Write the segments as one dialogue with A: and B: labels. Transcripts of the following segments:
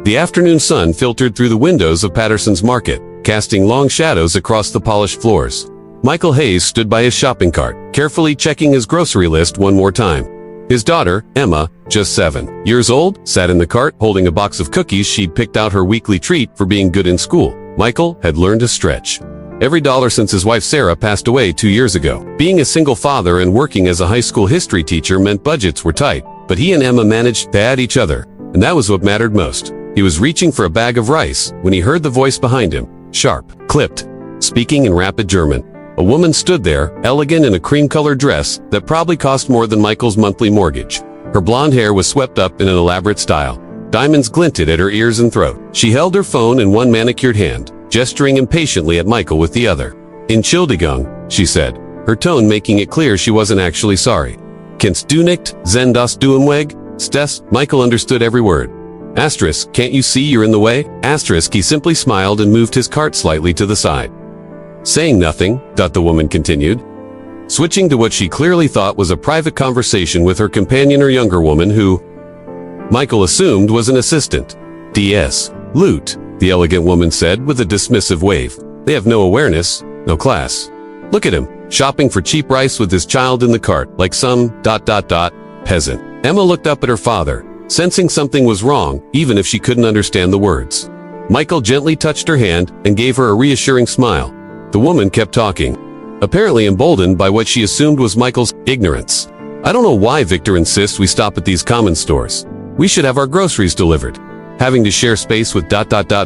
A: The afternoon sun filtered through the windows of Patterson's Market, casting long shadows across the polished floors. Michael Hayes stood by his shopping cart, carefully checking his grocery list one more time. His daughter, Emma, just 7 years old, sat in the cart holding a box of cookies she'd picked out her weekly treat for being good in school. Michael had learned to stretch every dollar since his wife Sarah passed away 2 years ago. Being a single father and working as a high school history teacher meant budgets were tight, but he and Emma managed to add each other, and that was what mattered most. He was reaching for a bag of rice when he heard the voice behind him, sharp, clipped, speaking in rapid German. A woman stood there, elegant in a cream-colored dress that probably cost more than Michael's monthly mortgage. Her blonde hair was swept up in an elaborate style. Diamonds glinted at her ears and throat. She held her phone in one manicured hand, gesturing impatiently at Michael with the other. Entschuldigung, she said, her tone making it clear she wasn't actually sorry. Kennst du nicht, sehen das du im Weg? Stess? Michael understood every word. Asterisk, can't you see you're in the way? Asterisk, he simply smiled and moved his cart slightly to the side. Saying nothing, the woman continued, switching to what she clearly thought was a private conversation with her companion or younger woman who, Michael assumed was an assistant. DS. Loot, the elegant woman said with a dismissive wave. They have no awareness, no class. Look at him, shopping for cheap rice with his child in the cart, like some ... peasant. Emma looked up at her father, sensing something was wrong, even if she couldn't understand the words. Michael gently touched her hand and gave her a reassuring smile. The woman kept talking, apparently emboldened by what she assumed was Michael's ignorance. I don't know why Victor insists we stop at these common stores. We should have our groceries delivered. Having to share space with ...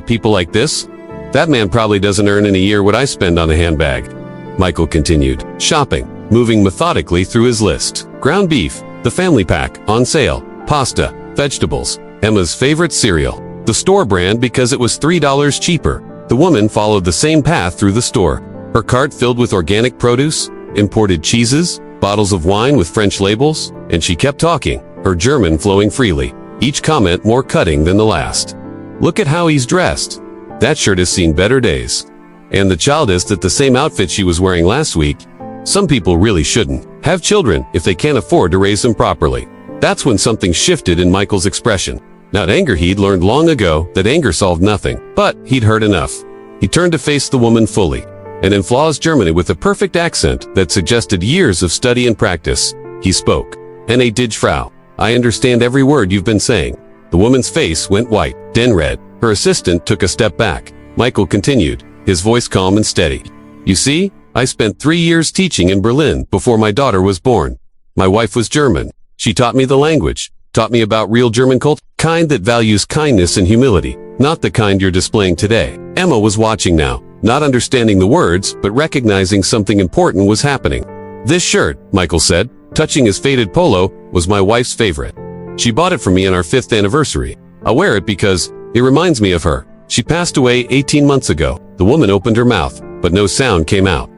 A: people like this? That man probably doesn't earn in a year what I spend on a handbag. Michael continued, shopping, moving methodically through his list. Ground beef, the family pack, on sale, pasta, vegetables, Emma's favorite cereal, the store brand because it was $3 cheaper. The woman followed the same path through the store, her cart filled with organic produce, imported cheeses, bottles of wine with French labels, and she kept talking, her German flowing freely, each comment more cutting than the last. Look at how he's dressed. That shirt has seen better days. And the child is that the same outfit she was wearing last week. Some people really shouldn't have children if they can't afford to raise them properly. That's when something shifted in Michael's expression. Not anger, he'd learned long ago that anger solved nothing, but he'd heard enough. He turned to face the woman fully, and in flawless Germany with a perfect accent that suggested years of study and practice, he spoke. "Eine dich Frau. I understand every word you've been saying." The woman's face went white, then red. Her assistant took a step back. Michael continued, his voice calm and steady. "You see, I spent 3 years teaching in Berlin before my daughter was born. My wife was German. She taught me the language, taught me about real German culture, kind that values kindness and humility, not the kind you're displaying today." Emma was watching now, not understanding the words, but recognizing something important was happening. "This shirt," Michael said, touching his faded polo, "was my wife's favorite. She bought it for me on our 5th anniversary. I wear it because it reminds me of her. She passed away 18 months ago." The woman opened her mouth, but no sound came out.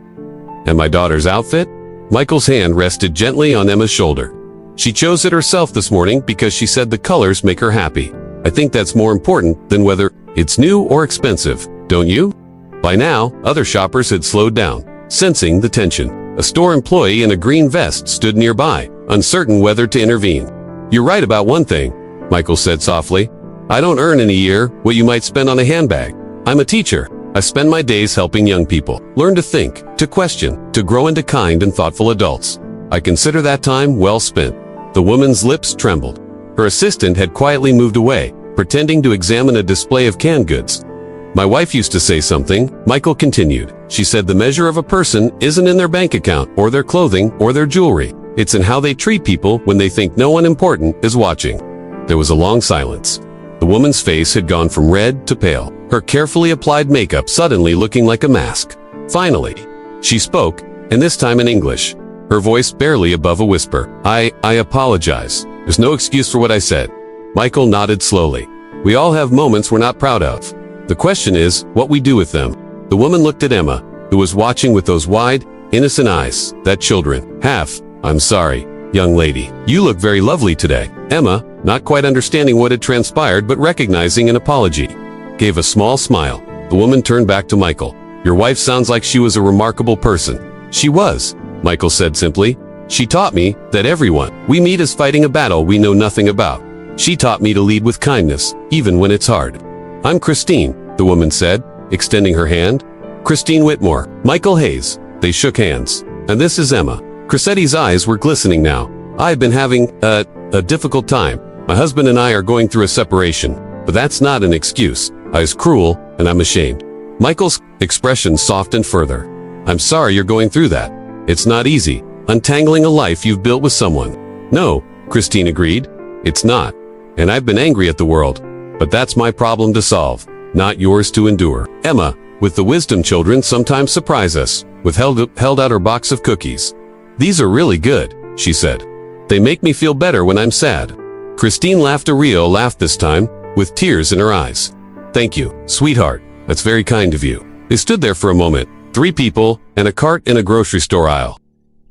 A: "And my daughter's outfit?" Michael's hand rested gently on Emma's shoulder. "She chose it herself this morning because she said the colors make her happy. I think that's more important than whether it's new or expensive, don't you?" By now, other shoppers had slowed down, sensing the tension. A store employee in a green vest stood nearby, uncertain whether to intervene. "You're right about one thing," Michael said softly. "I don't earn in a year what you might spend on a handbag. I'm a teacher. I spend my days helping young people learn to think, to question, to grow into kind and thoughtful adults. I consider that time well spent." The woman's lips trembled. Her assistant had quietly moved away, pretending to examine a display of canned goods. "My wife used to say something," Michael continued. "She said the measure of a person isn't in their bank account or their clothing or their jewelry. It's in how they treat people when they think no one important is watching." There was a long silence. The woman's face had gone from red to pale, her carefully applied makeup suddenly looking like a mask. Finally, she spoke, and this time in English, her voice barely above a whisper. I apologize. There's no excuse for what I said." Michael nodded slowly. "We all have moments we're not proud of. The question is what we do with them." The woman looked at Emma, who was watching with those wide, innocent eyes that children have. "I'm sorry, young lady. You look very lovely today." Emma, not quite understanding what had transpired but recognizing an apology, gave a small smile. The woman turned back to Michael. "Your wife sounds like she was a remarkable person." "She was," Michael said simply. "She taught me that everyone we meet is fighting a battle we know nothing about. She taught me to lead with kindness, even when it's hard. I'm Christine, the woman said, extending her hand. Christine Whitmore, Michael Hayes. They shook hands. And this is Emma. Cressetti's eyes were glistening now. I've been having a difficult time. My husband and I are going through a separation, but that's not an excuse. I was cruel, and I'm ashamed. Michael's expression softened further. I'm sorry you're going through that. It's not easy, untangling a life you've built with someone. No, Christine agreed. It's not. And I've been angry at the world. But that's my problem to solve, not yours to endure. Emma, with the wisdom children sometimes surprise us, held out her box of cookies. These are really good, she said. They make me feel better when I'm sad. Christine laughed a real laugh this time, with tears in her eyes. Thank you, sweetheart. That's very kind of you. They stood there for a moment, 3 people, and a cart in a grocery store aisle.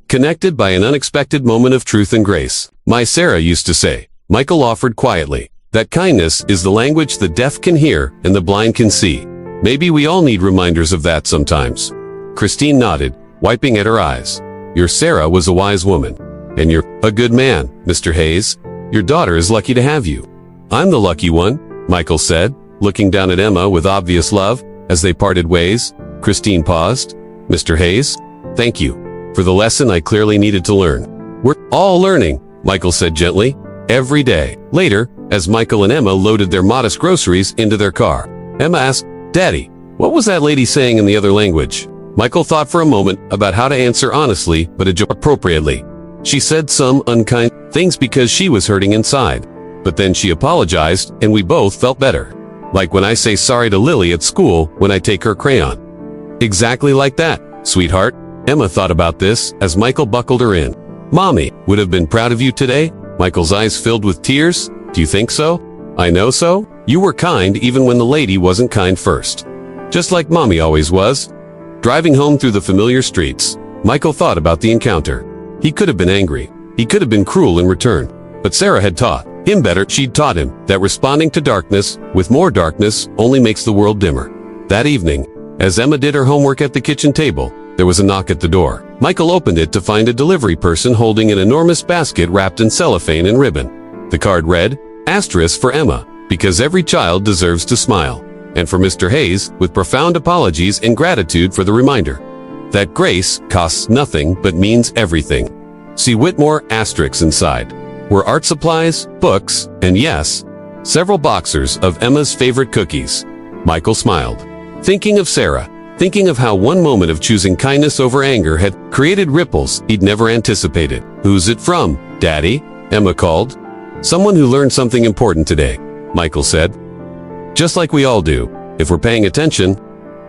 A: Connected by an unexpected moment of truth and grace. My Sarah used to say, Michael offered quietly, that kindness is the language the deaf can hear and the blind can see. Maybe we all need reminders of that sometimes. Christine nodded, wiping at her eyes. Your Sarah was a wise woman. And you're a good man, Mr. Hayes. Your daughter is lucky to have you. I'm the lucky one, Michael said, looking down at Emma with obvious love. As they parted ways, Christine paused. Mr. Hayes, thank you for the lesson I clearly needed to learn. We're all learning, Michael said gently, every day. Later, as Michael and Emma loaded their modest groceries into their car, Emma asked, Daddy, what was that lady saying in the other language? Michael thought for a moment about how to answer honestly but appropriately. She said some unkind things because she was hurting inside. But then she apologized and we both felt better. Like when I say sorry to Lily at school when I take her crayon. Exactly like that, sweetheart. Emma thought about this as Michael buckled her in. Mommy would have been proud of you today. Michael's eyes filled with tears. Do you think so? I know so. You were kind even when the lady wasn't kind first. Just like Mommy always was. Driving home through the familiar streets, Michael thought about the encounter. He could have been angry. He could have been cruel in return. But Sarah had taught him better. She'd taught him that responding to darkness with more darkness only makes the world dimmer. That evening, as Emma did her homework at the kitchen table, there was a knock at the door. Michael opened it to find a delivery person holding an enormous basket wrapped in cellophane and ribbon. The card read, Asterisk for Emma, because every child deserves to smile. And for Mr. Hayes, with profound apologies and gratitude for the reminder that grace costs nothing but means everything. See Whitmore asterisks inside were art supplies, books, and yes, several boxers of Emma's favorite cookies. Michael smiled, thinking of Sarah, thinking of how one moment of choosing kindness over anger had created ripples he'd never anticipated. Who's it from, Daddy? Emma called. Someone who learned something important today, Michael said. Just like we all do, if we're paying attention.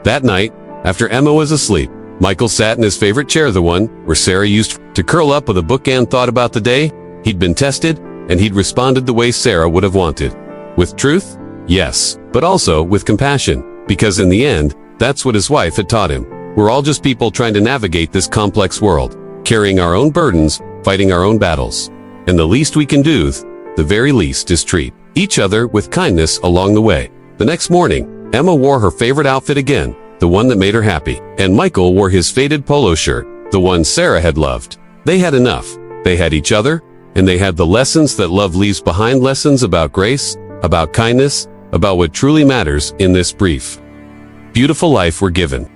A: That night, after Emma was asleep, Michael sat in his favorite chair, the one where Sarah used to curl up with a book and thought about the day. He'd been tested, and he'd responded the way Sarah would have wanted. With truth? Yes, but also with compassion, because in the end, that's what his wife had taught him. We're all just people trying to navigate this complex world, carrying our own burdens, fighting our own battles. And the least we can do, the very least, is treat each other with kindness along the way. The next morning, Emma wore her favorite outfit again, the one that made her happy, and Michael wore his faded polo shirt, the one Sarah had loved. They had enough. They had each other, and they had the lessons that love leaves behind, lessons about grace, about kindness, about what truly matters in this brief, beautiful life we're given.